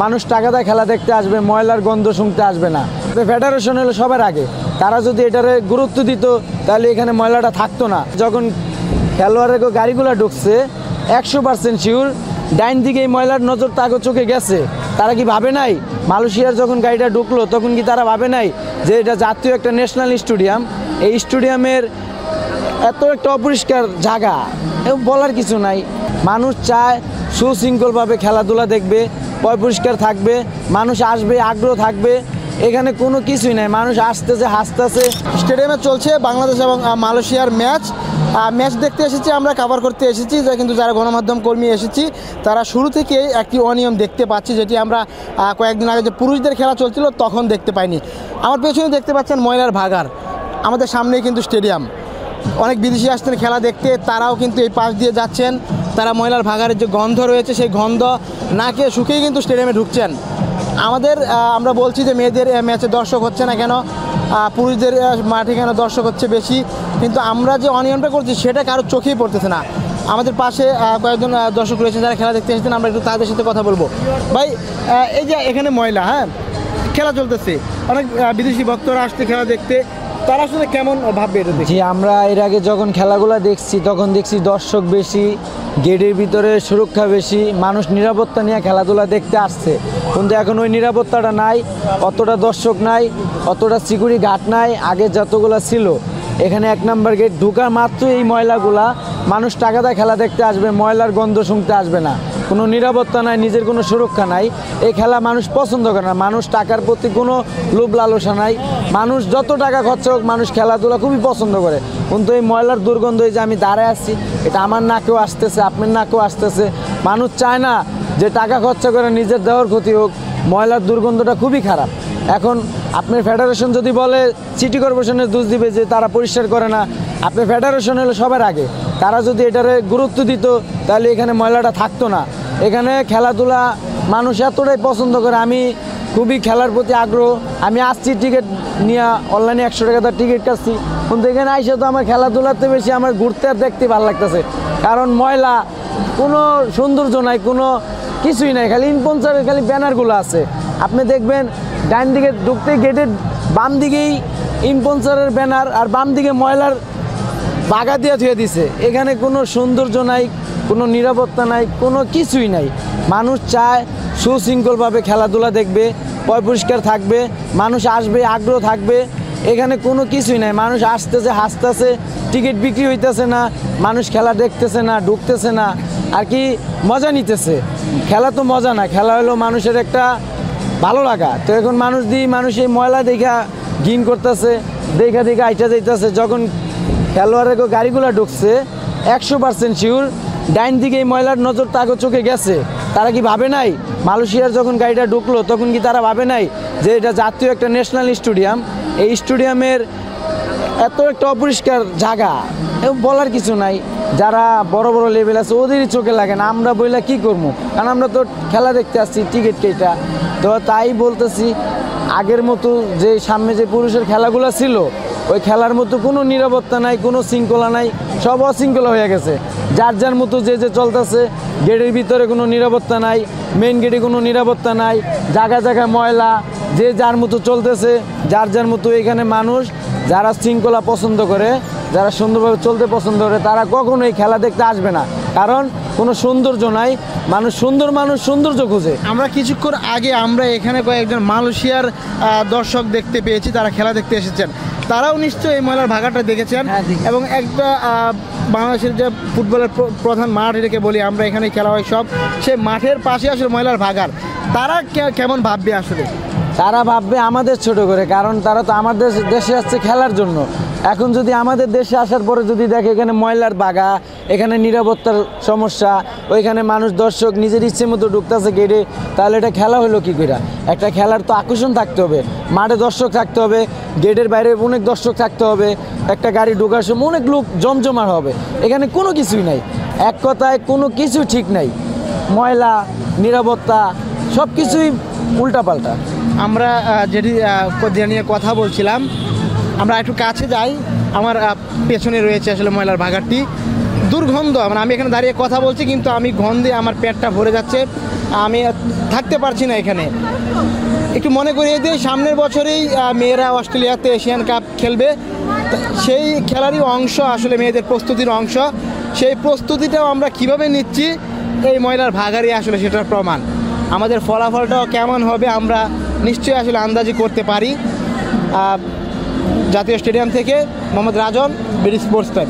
মানুষ টাকা দিয়ে খেলা দেখতে আসবে, ময়লার গন্ধ শুনতে আসবে না। ফেডারেশন হলো সবার আগে, তারা যদি এটারে গুরুত্ব দিত তাহলে এখানে ময়লাটা থাকতো না। যখন খেলোয়াড়ের গাড়িগুলো ঢুকছে 100% শিওর ডাইন দিকে এই ময়লার নজর তাকে চোখে গেছে। তারা কি ভাবে নাই মালয়েশিয়ার যখন গাড়িটা ঢুকলো তখন কি তারা ভাবে নাই যে এটা জাতীয় একটা ন্যাশনাল স্টেডিয়াম, এই স্টেডিয়ামের এত একটা অপরিষ্কার জায়গা বলার কিছু নাই। মানুষ চায় সুশৃঙ্খলভাবে খেলাধুলা দেখবে, পরিষ্কার থাকবে, মানুষ আসবে, আগ্রহ থাকবে। এখানে কোনো কিছুই নাই, মানুষ আসতেছে হাসতেছে। স্টেডিয়ামে চলছে বাংলাদেশ এবং মালয়েশিয়ার ম্যাচ দেখতে এসেছি, আমরা কভার করতে এসেছি। কিন্তু যারা গণমাধ্যম কর্মী এসেছি তারা শুরু থেকেই একটি অনিয়ম দেখতে পাচ্ছি, যেটি আমরা কয়েকদিন আগে যে পুরুষদের খেলা চলছিল তখন দেখতে পাইনি। আমার পেছনে দেখতে পাচ্ছেন ময়লার ভাগার, আমাদের সামনেই কিন্তু স্টেডিয়াম। অনেক বিদেশি আসছেন খেলা দেখতে, তারাও কিন্তু এই পাশ দিয়ে যাচ্ছেন। তারা ময়লার ভাগারের যে গন্ধ রয়েছে সেই গন্ধ নাকে শুকিয়ে কিন্তু স্টেডিয়ামে ঢুকছেন। আমরা বলছি যে মেয়েদের ম্যাচে দর্শক হচ্ছে না কেন, পুরুষদের মাঠে কেন দর্শক হচ্ছে বেশি, কিন্তু আমরা যে অনিয়মটা করছি সেটা কারোর চোখেই পড়তেছে না। আমাদের পাশে কয়েকজন দর্শক রয়েছেন যারা খেলা দেখতে এসেছেন, আমরা একটু তাদের সাথে কথা বলবো। ভাই, এই যে এখানে ময়লা, খেলা চলতেছে, অনেক বিদেশি ভক্তরা আসছে খেলা দেখতে, তারা আসলে কেমন ভাববে এটা দেখে? জি, আমরা এর আগে যখন খেলাগুলো দেখছি তখন দেখছি দর্শক বেশি, গেটের ভিতরে সুরক্ষা বেশি, মানুষ নিরাপত্তা নিয়ে খেলাধুলা দেখতে আসছে। কিন্তু এখন ওই নিরাপত্তাটা নাই, অতটা দর্শক নাই, অতটা সিকিউরিটি গার্ড নাই আগে যতগুলো ছিল। এখানে 1 নম্বর গেট ঢোকা মাত্র এই ময়লাগুলা, মানুষ টাকা দিয়ে খেলা দেখতে আসবে, ময়লার গন্ধ শুনতে আসবে না। কোনো নিরাপত্তা নাই, নিজের কোনো সুরক্ষা নাই। এই খেলা মানুষ পছন্দ করে না, মানুষ টাকার প্রতি কোনো লোভ লালসা নাই। মানুষ যত টাকা খরচা হোক মানুষ খেলাধুলা খুবই পছন্দ করে। কিন্তু এই ময়লার দুর্গন্ধ, এই যে আমি দাঁড়ায় আসছি, এটা আমার নাকেও আসতেছে, আপনার নাকেও আসতেছে। মানুষ চায় না যে টাকা খরচা করে নিজের দেওয়ার ক্ষতি হোক। ময়লার দুর্গন্ধটা খুবই খারাপ। এখন আপনার ফেডারেশন যদি বলে সিটি কর্পোরেশনের দোষ দিবে যে তারা পরিষ্কার করে না, আপনার ফেডারেশন হলো সবার আগে, তারা যদি এটারে গুরুত্ব দিত তাহলে এখানে ময়লাটা থাকতো না। এখানে খেলাধুলা মানুষ এতটাই পছন্দ করে, আমি খুবই খেলার প্রতি আগ্রহ। আমি আসছি টিকিট নিয়ে, অনলাইনে 100 টাকা টিকিট কাটছি, কিন্তু এখানে আইসে তো আমার খেলাধুলাতে বেশি আমার ঘুরতে আর দেখতে ভালো লাগতেছে। কারণ ময়লা, কোনো সৌন্দর্য নাই, কোনো কিছুই নাই, খালি ইনস্পন্সরের খালি ব্যানারগুলো আছে। আপনি দেখবেন ডান দিকে ঢুকতে গেটের বাম দিকেই ইনস্পন্সরের ব্যানার, আর বাম দিকে ময়লার বাগা দিয়ে ধুয়ে দিছে। এখানে কোনো সৌন্দর্য নাই, কোনো নিরাপত্তা নাই, কোনো কিছুই নাই। মানুষ চায় সুশৃঙ্খলভাবে খেলাধুলা দেখবে, পরিষ্কার থাকবে, মানুষ আসবে, আগ্রহ থাকবে। এখানে কোনো কিছুই নাই, মানুষ আসতেছে হাসতেছে, টিকিট বিক্রি হইতেছে না, মানুষ খেলা দেখতেছে না, ঢুকতেছে না, আর কি মজা নিতেছে। খেলা তো মজা না, খেলা হলো মানুষের একটা ভালো লাগা। তো এখন মানুষ এই ময়লা দেখা ঘিন করতেছে, দেখা আইটা যাইতেছে। যখন খেলোয়াড়ের গাড়িগুলো ঢুকছে 100% শিওর ডাইন দিকে এই ময়লার নজর তাকে চোখে গেছে। তারা কি ভাবে নাই মালয়েশিয়ার যখন গাড়িটা ঢুকলো তখন কি তারা ভাবে নাই যে এটা জাতীয় একটা ন্যাশনাল স্টেডিয়াম, এই স্টেডিয়ামের এত একটা অপরিষ্কার জায়গা বলার কিছু নাই। যারা বড় বড় লেভেল আছে ওদেরই চোখে লাগে না, আমরা বইলা কি করবো? কারণ আমরা তো খেলা দেখতে আসছি, টিকিট কেটা। তো তাই বলতেছি, আগের মতো যে সামনে যে পুরুষের খেলাগুলো ছিল ওই খেলার মতো কোনো নিরাপত্তা নাই, কোনো শৃঙ্খলা নাই, সব অশৃঙ্খলা হয়ে গেছে। যার মতো যে চলতেছে, গেটের ভিতরে কোনো নিরাপত্তা নাই, মেইন গেটে কোনো নিরাপত্তা নাই, জায়গায় ময়লা, যে যার মতো চলতেছে, যার মতো। এখানে মানুষ যারা শৃঙ্খলা পছন্দ করে, যারা সুন্দরভাবে চলতে পছন্দ করে, তারা কখনোই খেলা দেখতে আসবে না, কারণ কোনো সৌন্দর্য নাই। মানুষ সৌন্দর্য খুঁজে। আমরা কিছুক্ষণ আগে এখানে কয়েকজন মালয়েশিয়ার দর্শক দেখতে পেয়েছি, তারা খেলা দেখতে এসেছেন। তারাও নিশ্চয়ই এই ময়লার ভাগাটা দেখেছেন, এবং একটা বাংলাদেশের যে ফুটবলের প্রধান মাঠ এটাকে বলি আমরা, এখানে খেলা হয় সব, সেই মাঠের পাশে আসলে ময়লার ভাগার। তারা কেমন ভাববে আসলে? তারা ভাববে আমাদের ছোট করে, কারণ তারা তো আমাদের দেশে আসছে খেলার জন্য। এখন যদি আমাদের দেশে আসার পরে যদি দেখে এখানে ময়লার বাগা, এখানে নিরাপত্তার সমস্যা, ওইখানে মানুষ দর্শক নিজের ইচ্ছে মতো ঢুকতেছে গেটে, তাহলে এটা খেলা হলো কী করে? একটা খেলার তো আকর্ষণ থাকতে হবে, মাঠে দর্শক থাকতে হবে, গেটের বাইরে অনেক দর্শক থাকতে হবে, একটা গাড়ি ঢোকার সময় অনেক লোক জমজমার হবে। এখানে কোনো কিছুই নাই, এক কথায় কোনো কিছু ঠিক নাই। ময়লা, নিরাপত্তা সব কিছুই উল্টাপাল্টা। আমরা যেটি নিয়ে কথা বলছিলাম, আমরা একটু কাছে যাই। আমার পেছনে রয়েছে আসলে ময়লার ভাগারটি। দুর্গন্ধ, মানে আমি এখানে দাঁড়িয়ে কথা বলছি কিন্তু আমি গন্ধে আমার পেটটা ভরে যাচ্ছে, আমি থাকতে পারছি না এখানে। একটু মনে করিয়ে দিয়ে সামনের বছরেই মেয়েরা অস্ট্রেলিয়াতে এশিয়ান কাপ খেলবে, সেই খেলারই অংশ আসলে মেয়েদের প্রস্তুতির অংশ। সেই প্রস্তুতিটাও আমরা কিভাবে নিচ্ছি এই ময়লার ভাগাড়ই আসলে সেটার প্রমাণ। আমাদের ফলাফলটাও কেমন হবে আমরা নিশ্চয়ই আসলে আন্দাজি করতে পারি। জাতীয় স্টেডিয়াম থেকে মোহাম্মদ রাজন, বিডি স্পোর্টস টাইম।